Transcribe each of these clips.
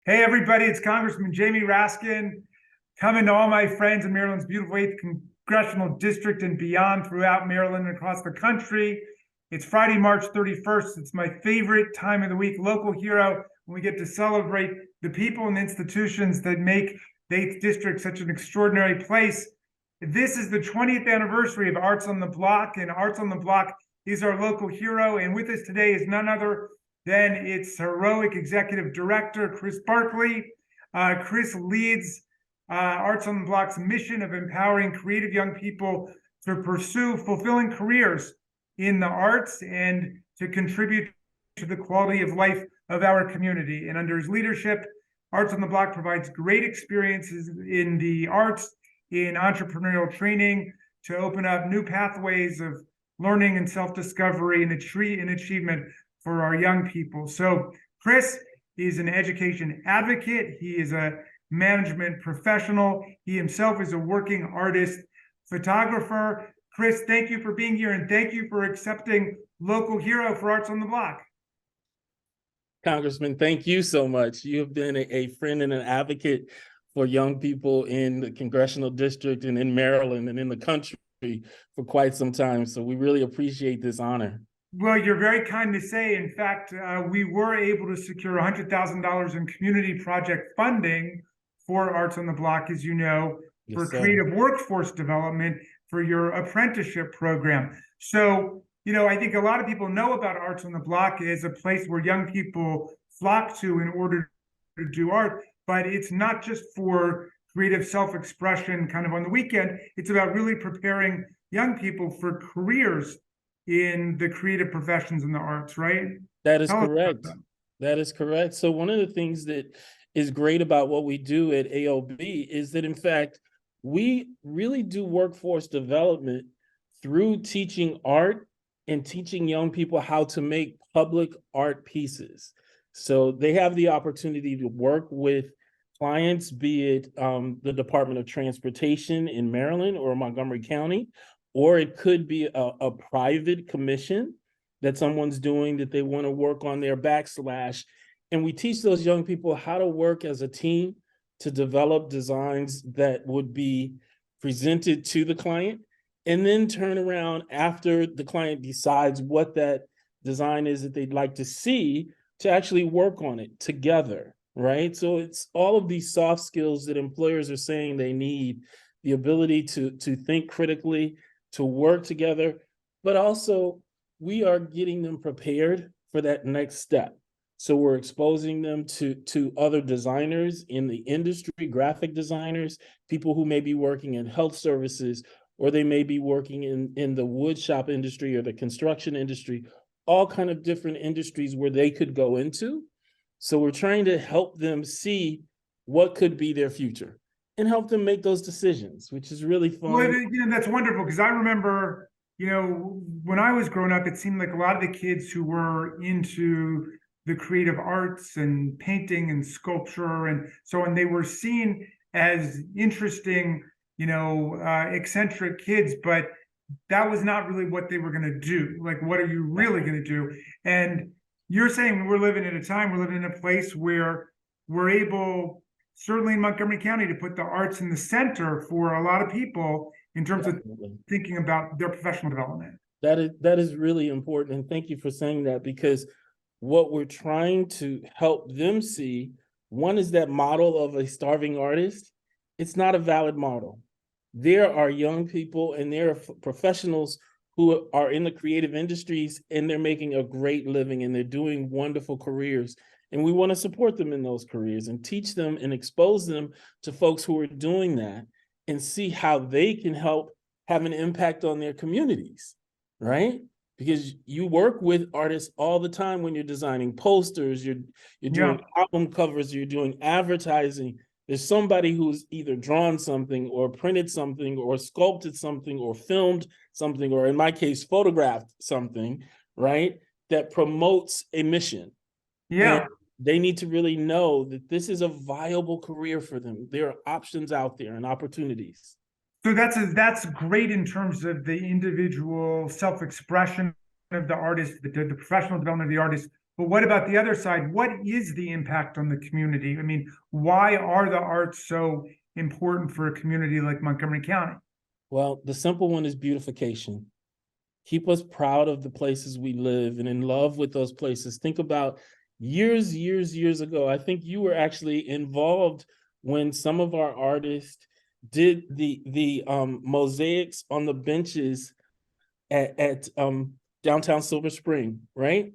Hey, everybody, it's Congressman Jamie Raskin coming to all my friends in Maryland's beautiful 8th Congressional District and beyond throughout Maryland and across the country. It's Friday, March 31st. It's my favorite time of the week, local hero, when we get to celebrate the people and institutions that make the 8th District such an extraordinary place. This is the 20th anniversary of Arts on the Block, and Arts on the Block is our local hero. And with us today is none other than its heroic executive director, Chris Barclay. Chris leads Arts on the Block's mission of empowering creative young people to pursue fulfilling careers in the arts and to contribute to the quality of life of our community. And under his leadership, Arts on the Block provides great experiences in the arts, in entrepreneurial training, to open up new pathways of learning and self-discovery and achievement for our young people. So Chris is an education advocate. He is a management professional. He himself is a working artist, photographer. Chris, thank you for being here and thank you for accepting Local Hero for Arts on the Block. Congressman, thank you so much. You have been a friend and an advocate for young people in the congressional district and in Maryland and in the country for quite some time. So we really appreciate this honor. Well, you're very kind to say. In fact, we were able to secure $100,000 in community project funding for Arts on the Block, as you know, for creative workforce development for your apprenticeship program. So, I think a lot of people know about Arts on the Block as a place where young people flock to in order to do art, but it's not just for creative self-expression kind of on the weekend. It's about really preparing young people for careers in the creative professions in the arts, right? That is correct. That is correct. So one of the things that is great about what we do at AOB is that, in fact, we really do workforce development through teaching art and teaching young people how to make public art pieces. So they have the opportunity to work with clients, be it the Department of Transportation in Maryland or Montgomery County, or it could be a private commission that someone's doing that they want to work on their backslash. And we teach those young people how to work as a team to develop designs that would be presented to the client, and then turn around after the client decides what that design is that they'd like to see, to actually work on it together, right? So it's all of these soft skills that employers are saying they need, the ability to think critically, to work together, but also we are getting them prepared for that next step. So we're exposing them to other designers in the industry, graphic designers, people who may be working in health services, or they may be working in the wood shop industry or the construction industry, all kind of different industries where they could go into. So we're trying to help them see what could be their future and help them make those decisions, which is really fun. Well, that's wonderful, because I remember, when I was growing up, it seemed like a lot of the kids who were into the creative arts and painting and sculpture and so on, they were seen as interesting, eccentric kids, but that was not really what they were going to do. Like, what are you really going to do? And you're saying we're living in a place where we're able, certainly in Montgomery County, to put the arts in the center for a lot of people in terms of thinking about their professional development. That is really important. And thank you for saying that, because what we're trying to help them see, one is that model of a starving artist. It's not a valid model. There are young people and there are professionals who are in the creative industries and they're making a great living and they're doing wonderful careers. And we want to support them in those careers and teach them and expose them to folks who are doing that and see how they can help have an impact on their communities, right? Because you work with artists all the time when you're designing posters, you're doing album covers, you're doing advertising. There's somebody who's either drawn something or printed something or sculpted something or filmed something, or in my case, photographed something, right? That promotes a mission. Yeah. And they need to really know that this is a viable career for them. There are options out there and opportunities. So that's great in terms of the individual self-expression of the artist, the professional development of the artist. But what about the other side? What is the impact on the community? I mean, why are the arts so important for a community like Montgomery County? Well, the simple one is beautification. Keep us proud of the places we live and in love with those places. Think about years ago. I think you were actually involved when some of our artists did the mosaics on the benches at downtown Silver Spring, right?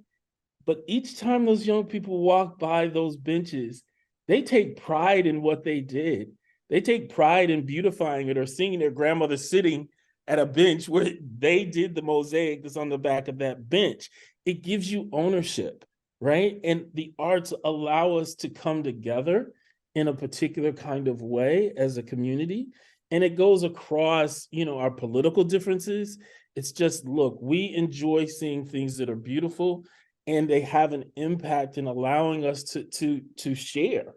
But each time those young people walk by those benches, they take pride in what they did. They take pride in beautifying it or seeing their grandmother sitting at a bench where they did the mosaic that's on the back of that bench. It gives you ownership, right? And the arts allow us to come together in a particular kind of way as a community. And it goes across, our political differences. It's just, look, we enjoy seeing things that are beautiful and they have an impact in allowing us to share,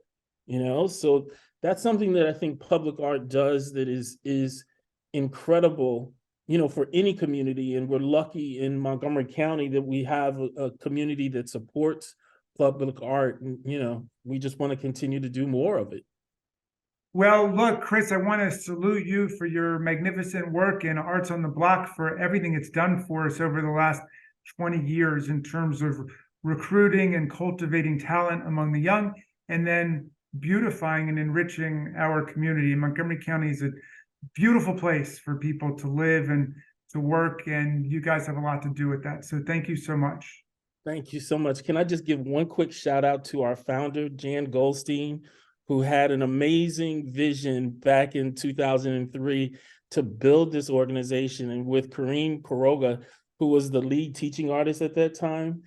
So that's something that I think public art does that is incredible, for any community. And we're lucky in Montgomery County that we have a community that supports public art. And, we just want to continue to do more of it. Well, look, Chris, I want to salute you for your magnificent work in Arts on the Block, for everything it's done for us over the last 20 years in terms of recruiting and cultivating talent among the young, and then beautifying and enriching our community. Montgomery County is a beautiful place for people to live and to work, and you guys have a lot to do with that. So thank you so much. Thank you so much. Can I just give one quick shout out to our founder, Jan Goldstein, who had an amazing vision back in 2003 to build this organization. And with Kareem Karoga, who was the lead teaching artist at that time,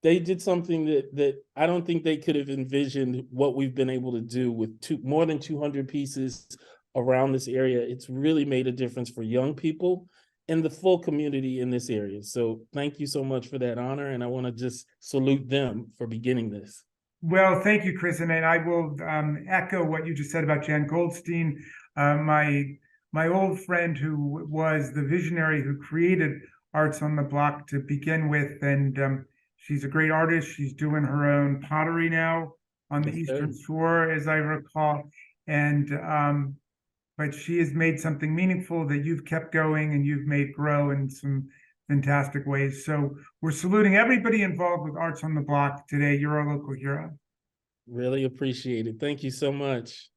they did something that I don't think they could have envisioned what we've been able to do with more than 200 pieces around this area. It's really made a difference for young people and the full community in this area. So thank you so much for that honor. And I want to just salute them for beginning this. Well, thank you, Chris, and I will echo what you just said about Jan Goldstein, my old friend who was the visionary who created Arts on the Block to begin with, and she's a great artist. She's doing her own pottery now on the Eastern Shore, as I recall, and but she has made something meaningful that you've kept going and you've made grow in some fantastic ways. So we're saluting everybody involved with Arts on the Block today. You're our local hero. Really appreciate it. Thank you so much.